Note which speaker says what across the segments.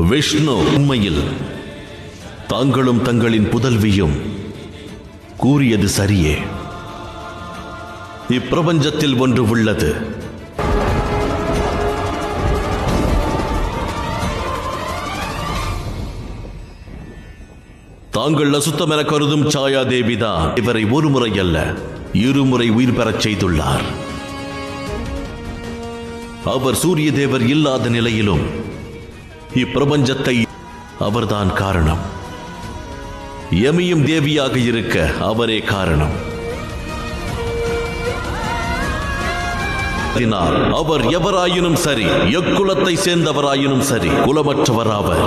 Speaker 1: விஷ்ணு உண்மையில் தாங்களும் தங்களின் புதல்வியும் கூறியது சரியே. இப்பிரபஞ்சத்தில் ஒன்று உள்ளது. தாங்கள் அசுத்தம் என கருதும் சாயா தேவிதான் இவரை ஒரு முறை அல்ல, இருமுறை உயிர் பெறச் செய்துள்ளார். அவர் சூரிய தேவர் இல்லாத நிலையிலும் இப்பிரபஞ்சத்தை அவர்தான் காரணம். யமியும் தேவியாக இருக்க அவரே காரணம். அவர் எவராயினும் சரி, எக்குலத்தை சேர்ந்தவராயினும் சரி, குலமற்றவராவர்.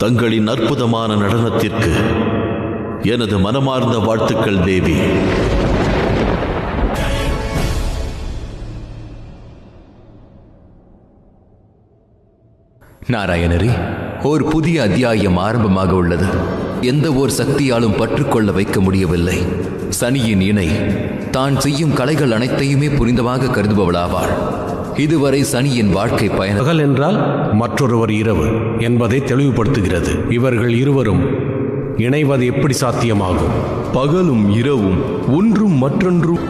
Speaker 1: தங்களின் அற்புதமான நடனத்திற்கு எனது மனமார்ந்த வாழ்த்துக்கள் தேவி.
Speaker 2: நாராயணரே, ஒரு புதிய அத்தியாயம் ஆரம்பமாக உள்ளது. எந்த ஒரு சக்தியாலும் பற்றுக்கொள்ள வைக்க முடியவில்லை. சனியின் இணை தான் செய்யும் கலைகள் அனைத்தையுமே புரிந்தமாக கருதுபவளாவாள். இதுவரை சனியின் வாழ்க்கை பயணம்
Speaker 3: பகல் என்றால் மற்றொருவர் இரவு என்பதை தெளிவுபடுத்துகிறது. இவர்கள் இருவரும் இணைவது எப்படி சாத்தியமாகும்?
Speaker 4: பகலும் இரவும் ஒன்றும் மற்றொன்றும்.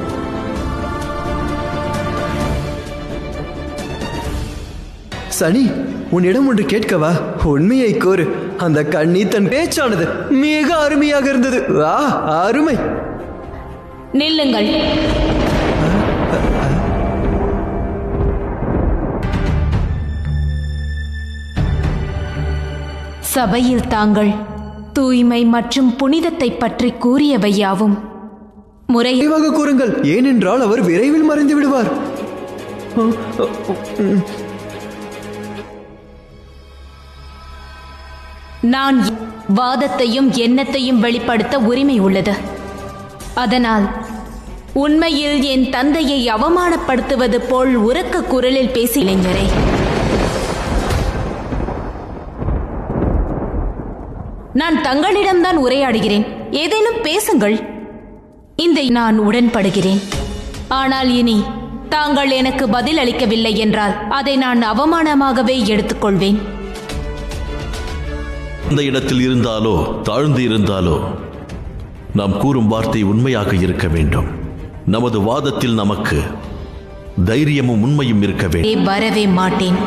Speaker 5: சனி, உன்னிடம் ஒன்று கேட்கவா? உண்மையை கூறு. அந்த கண்ணி தன் பேச்சானது மிக அருமையாக இருந்தது. அருமை.
Speaker 6: நில்லுங்கள். சபையில் தாங்கள் தூய்மை மற்றும் புனிதத்தை பற்றி கூறியவையாவும்
Speaker 5: முறையாக கூறுங்கள். ஏனென்றால் அவர் விரைவில் மறைந்து விடுவார்.
Speaker 6: நான் வாதத்தையும் எண்ணத்தையும் வெளிப்படுத்த உரிமை உள்ளது. அதனால் உண்மையில் என் தந்தையை அவமானப்படுத்துவது போல் உரக்க குரலில் பேசி இளைஞரே, நான் தங்களிடம்தான் உரையாடுகிறேன். ஏதேனும் பேசுங்கள். நான் உடன்படுகிறேன். ஆனால் இனி தாங்கள் எனக்கு பதில் அளிக்கவில்லை என்றால் அதை நான் அவமானமாகவே எடுத்துக்கொள்வேன்.
Speaker 1: இந்த இடத்தில் இருந்தாலோ தாழ்ந்து இருந்தாலோ நாம் கூறும் வார்த்தை உண்மையாக இருக்க வேண்டும். நமது வாதத்தில் நமக்கு தைரியமும் உண்மையும் இருக்க வேண்டும்.
Speaker 6: வரவே மாட்டேன்.